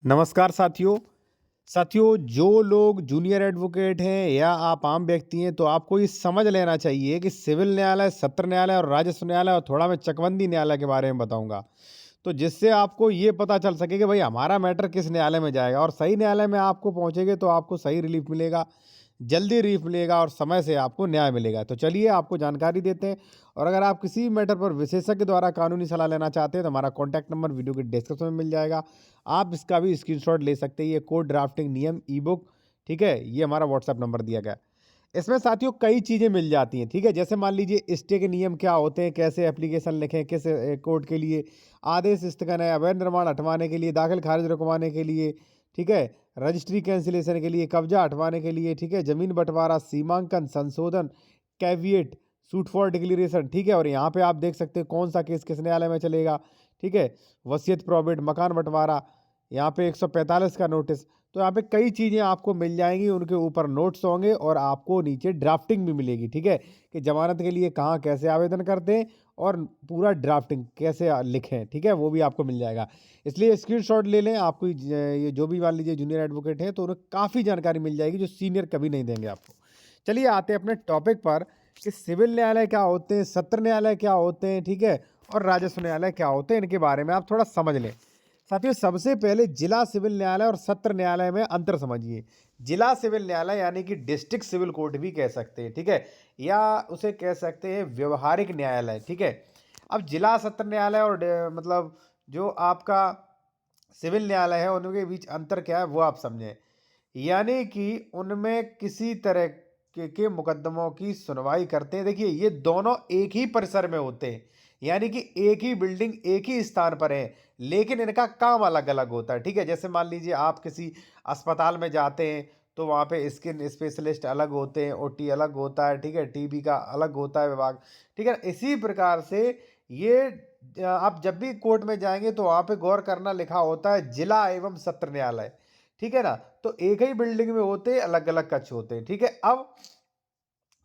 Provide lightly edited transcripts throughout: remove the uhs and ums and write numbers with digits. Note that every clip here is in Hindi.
नमस्कार साथियों। साथियों, जो लोग जूनियर एडवोकेट हैं या आप आम व्यक्ति हैं, तो आपको ये समझ लेना चाहिए कि सिविल न्यायालय, सत्र न्यायालय और राजस्व न्यायालय और थोड़ा मैं चकबंदी न्यायालय के बारे में बताऊंगा। तो जिससे आपको ये पता चल सके कि भाई हमारा मैटर किस न्यायालय में जाएगा और सही न्यायालय में आपको पहुंचेंगे तो आपको सही रिलीफ मिलेगा, जल्दी रिलीफ मिलेगा और समय से आपको न्याय मिलेगा। तो चलिए आपको जानकारी देते हैं। और अगर आप किसी भी मैटर पर विशेषज्ञ द्वारा कानूनी सलाह लेना चाहते हैं तो हमारा कॉन्टैक्ट नंबर वीडियो के डिस्क्रिप्शन में मिल जाएगा। आप इसका भी स्क्रीनशॉट ले सकते हैं। ये कोर्ट ड्राफ्टिंग नियम ई बुक, ठीक है, ये हमारा व्हाट्सएप नंबर दिया गया है। इसमें साथियों कई चीज़ें मिल जाती हैं, ठीक है। जैसे मान लीजिए स्टे के नियम क्या होते हैं, कैसे एप्लीकेशन लिखें, किस कोर्ट के लिए, आदेश स्थगन है, अवैध निर्माण हटवाने के लिए, दाखिल खारिज रुकवाने के लिए, ठीक है, रजिस्ट्री कैंसिलेशन के लिए, कब्जा हटवाने के लिए, ठीक है, जमीन बंटवारा, सीमांकन, संशोधन, कैविएट, सूट फॉर डिक्लेरेशन, ठीक है। और यहाँ पे आप देख सकते हैं कौन सा केस किस न्यायालय में चलेगा, ठीक है। वसीयत प्रोबेट, मकान बंटवारा, यहाँ पे 145 का नोटिस। तो यहाँ पे कई चीज़ें आपको मिल जाएंगी, उनके ऊपर नोट्स होंगे और आपको नीचे ड्राफ्टिंग भी मिलेगी, ठीक है, कि जमानत के लिए कहाँ कैसे आवेदन करते हैं और पूरा ड्राफ्टिंग कैसे लिखें, ठीक है, वो भी आपको मिल जाएगा। इसलिए स्क्रीनशॉट ले लें। आपको ये जो भी मान लीजिए जूनियर एडवोकेट हैं तो उन्हें काफ़ी जानकारी मिल जाएगी जो सीनियर कभी नहीं देंगे आपको। चलिए आते हैं अपने टॉपिक पर कि सिविल न्यायालय क्या होते हैं, सत्र न्यायालय क्या होते हैं, ठीक है, और राजस्व न्यायालय क्या होते हैं, इनके बारे में आप थोड़ा समझ लें। साथियों, सबसे पहले जिला सिविल न्यायालय और सत्र न्यायालय में अंतर समझिए। जिला सिविल न्यायालय यानी कि डिस्ट्रिक्ट सिविल कोर्ट भी कह सकते हैं, ठीक है, या उसे कह सकते हैं व्यवहारिक न्यायालय, ठीक है। अब जिला सत्र न्यायालय और मतलब जो आपका सिविल न्यायालय है उनके बीच अंतर क्या है वो आप समझें। यानी कि उनमें किसी तरह के मुकदमों की सुनवाई करते हैं। देखिए, ये दोनों एक ही परिसर में होते हैं, यानी कि एक ही बिल्डिंग एक ही स्थान पर है, लेकिन इनका काम अलग अलग होता है, ठीक है। जैसे मान लीजिए आप किसी अस्पताल में जाते हैं तो वहाँ पे स्किन स्पेशलिस्ट अलग होते हैं, ओटी अलग होता है, ठीक है, टीबी का अलग होता है विभाग, ठीक है। इसी प्रकार से ये आप जब भी कोर्ट में जाएंगे तो वहाँ पे गौर करना लिखा होता है जिला एवं सत्र न्यायालय, ठीक है ना। तो एक ही बिल्डिंग में होते हैं, अलग अलग कक्ष होते हैं, ठीक है। अब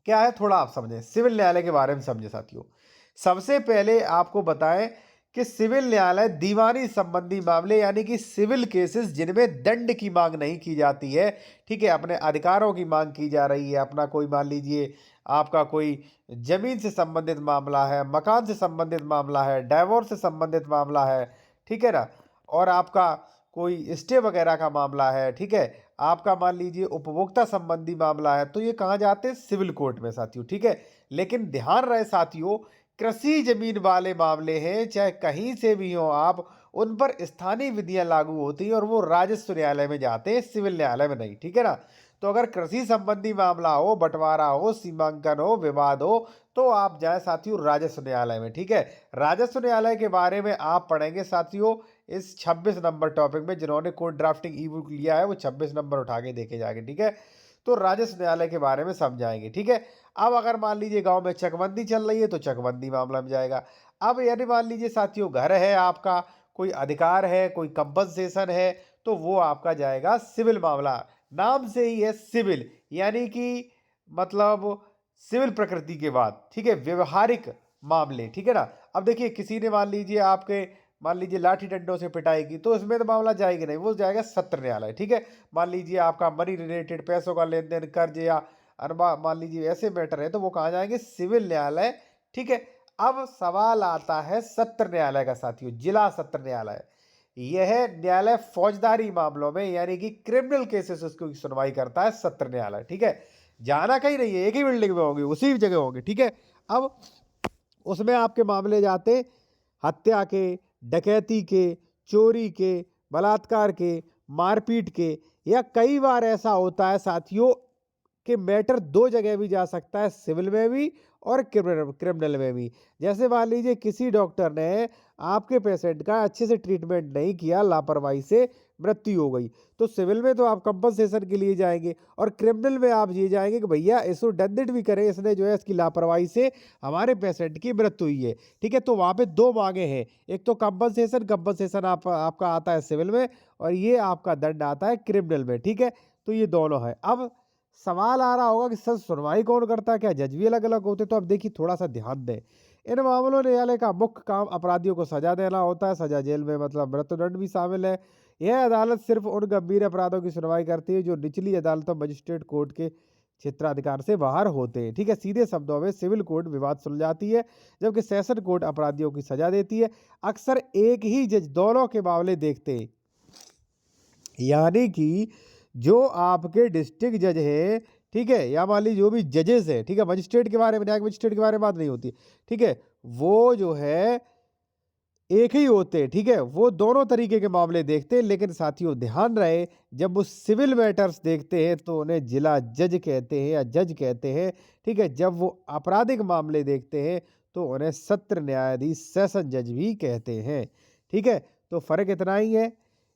क्या है थोड़ा आप समझें, सिविल न्यायालय के बारे में समझें साथियों। सबसे पहले आपको बताएं कि सिविल न्यायालय दीवानी संबंधी मामले यानी कि सिविल केसेस जिनमें दंड की मांग नहीं की जाती है, ठीक है, अपने अधिकारों की मांग की जा रही है, अपना कोई मान लीजिए आपका कोई जमीन से संबंधित मामला है, मकान से संबंधित मामला है, डाइवोर्स से संबंधित मामला है, ठीक है ना, और आपका कोई स्टे वगैरह का मामला है, ठीक है, आपका मान लीजिए उपभोक्ता संबंधी मामला है, तो ये कहाँ जाते हैं, सिविल कोर्ट में साथियों, ठीक है। लेकिन ध्यान रहे साथियों, कृषि जमीन वाले मामले हैं, चाहे कहीं से भी हो आप, उन पर स्थानीय विधियां लागू होती हैं और वो राजस्व न्यायालय में जाते हैं, सिविल न्यायालय में नहीं, ठीक है ना। तो अगर कृषि संबंधी मामला हो, बंटवारा हो, सीमांकन हो, विवाद हो, तो आप जाए साथियों राजस्व न्यायालय में, ठीक है। राजस्व न्यायालय के बारे में आप पढ़ेंगे साथियों इस 26 नंबर टॉपिक में। जिन्होंने कोर्ट ड्राफ्टिंग ई बुक लिया है वो 26 नंबर उठा के देखे जाएंगे, ठीक है। तो राजस्व न्यायालय के बारे में समझाएंगे, ठीक है। अब अगर मान लीजिए गांव में चकबंदी चल रही है तो चकबंदी मामला में जाएगा। अब यदि मान लीजिए साथियों घर है आपका, कोई अधिकार है, कोई कंपनसेशन है, तो वो आपका जाएगा सिविल मामला। नाम से ही है सिविल, यानी कि मतलब सिविल प्रकृति के बाद, ठीक है, व्यवहारिक मामले, ठीक है ना। अब देखिए किसी ने मान लीजिए लाठी डंडों से पिटाई की तो इसमें तो मामला जाएगा नहीं, वो जाएगा सत्र न्यायालय, ठीक है। मान लीजिए आपका मनी रिलेटेड पैसों का लेन देन, कर्ज या अनबा मान लीजिए ऐसे मैटर है तो वो कहाँ जाएंगे, सिविल न्यायालय, ठीक है। अब सवाल आता है सत्र न्यायालय का साथियों, जिला सत्र न्यायालय। यह न्यायालय फौजदारी मामलों में यानी कि क्रिमिनल केसेस उसकी सुनवाई करता है, सत्र न्यायालय, ठीक है। जाना कहीं नहीं है, एक ही बिल्डिंग में होंगे, उसी जगह होंगे, ठीक है। अब उसमें आपके मामले जाते हत्या के, डकैती के, चोरी के, बलात्कार के, मारपीट के, या कई बार ऐसा होता है साथियों कि मैटर दो जगह भी जा सकता है, सिविल में भी और क्रिमिनल में भी। जैसे मान लीजिए किसी डॉक्टर ने आपके पेशेंट का अच्छे से ट्रीटमेंट नहीं किया, लापरवाही से मृत्यु हो गई, तो सिविल में तो आप कंपनसेशन के लिए जाएंगे और क्रिमिनल में आप ये जाएंगे कि भैया इसको दंडित भी करें, इसने जो है इसकी लापरवाही से हमारे पेशेंट की मृत्यु हुई है, ठीक है। तो वहाँ पे दो मांगे हैं, एक तो कंपनसेशन आपका आता है सिविल में और ये आपका दंड आता है क्रिमिनल में, ठीक है। तो ये दोनों है। अब सवाल आ रहा होगा कि सर सुनवाई कौन करता है, क्या जज भी अलग अलग होते? तो अब देखिए थोड़ा सा ध्यान दें। इन मामलों में न्यायालय का मुख्य काम अपराधियों को सजा देना होता है। सजा जेल में मतलब मृत्युदंड भी शामिल है। यह अदालत सिर्फ उन गंभीर अपराधों की सुनवाई करती है जो निचली अदालतों मजिस्ट्रेट कोर्ट के क्षेत्राधिकार से बाहर होते हैं। ठीक है, सीधे शब्दों में सिविल कोर्ट विवाद सुलझाती है, जबकि सेशन कोर्ट अपराधियों की सजा देती है। अक्सर एक ही जज दोनों के मामले देखते हैं, यानी कि जो आपके डिस्ट्रिक्ट जज है, ठीक है, या मान लीजिए जो भी जजेस है, ठीक है, मजिस्ट्रेट के बारे में, न्यायिक मजिस्ट्रेट के बारे में बात नहीं होती, ठीक है, वो जो है एक ही होते हैं, ठीक है, वो दोनों तरीके के मामले देखते हैं। लेकिन साथियों ध्यान रहे, जब वो सिविल मैटर्स देखते हैं तो उन्हें जिला जज कहते हैं या जज कहते हैं, ठीक है। जब वो आपराधिक मामले देखते हैं तो उन्हें सत्र न्यायाधीश सेशन जज भी कहते हैं, ठीक है। तो फर्क इतना ही है,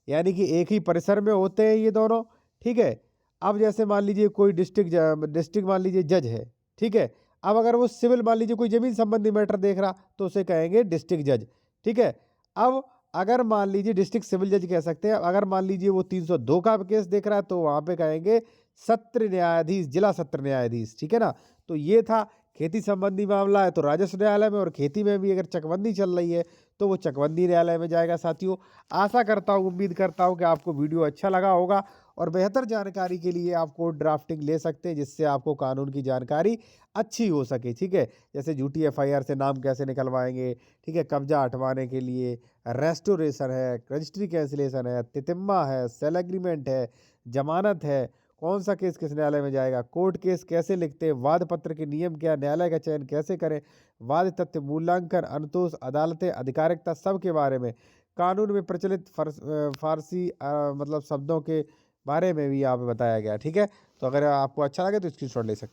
यानी कि एक ही परिसर में होते हैं ये दोनों, ठीक है। अब जैसे मान लीजिए कोई डिस्ट्रिक्ट मान लीजिए जज है, ठीक है। अब अगर वो सिविल मान लीजिए कोई जमीन संबंधी मैटर देख रहा तो उसे कहेंगे डिस्ट्रिक्ट जज, ठीक है। अब अगर मान लीजिए डिस्ट्रिक्ट सिविल जज कह सकते हैं, अगर मान लीजिए वो 302 का केस देख रहा है तो वहां पे कहेंगे सत्र न्यायाधीश, जिला सत्र न्यायाधीश, ठीक है ना। तो ये था खेती संबंधी मामला है तो राजस्व न्यायालय में, और खेती में भी अगर चकबंदी चल रही है तो वो चकबंदी न्यायालय में जाएगा। साथियों आशा करता हूँ, उम्मीद करता हूँ कि आपको वीडियो अच्छा लगा होगा, और बेहतर जानकारी के लिए आप कोर्ट ड्राफ्टिंग ले सकते हैं, जिससे आपको कानून की जानकारी अच्छी हो सके, ठीक है। जैसे झूठी एफआईआर से नाम कैसे निकलवाएंगे, ठीक है, कब्जा हटवाने के लिए रेस्टोरेशन है, रजिस्ट्री कैंसिलेशन है, तितिम्मा है, सेल एग्रीमेंट है, जमानत है, कौन सा केस किस न्यायालय में जाएगा, कोर्ट केस कैसे लिखते हैं, वाद पत्र के नियम क्या, न्यायालय का चयन कैसे करें, वाद तथ्य मूल्यांकन, अनुतोष, अदालतें, अधिकारिकता, सब के बारे में, कानून में प्रचलित फारसी मतलब शब्दों के बारे में भी यहाँ पे बताया गया, ठीक है। तो अगर आपको अच्छा लगे तो स्क्रीनशॉट ले सकते हैं।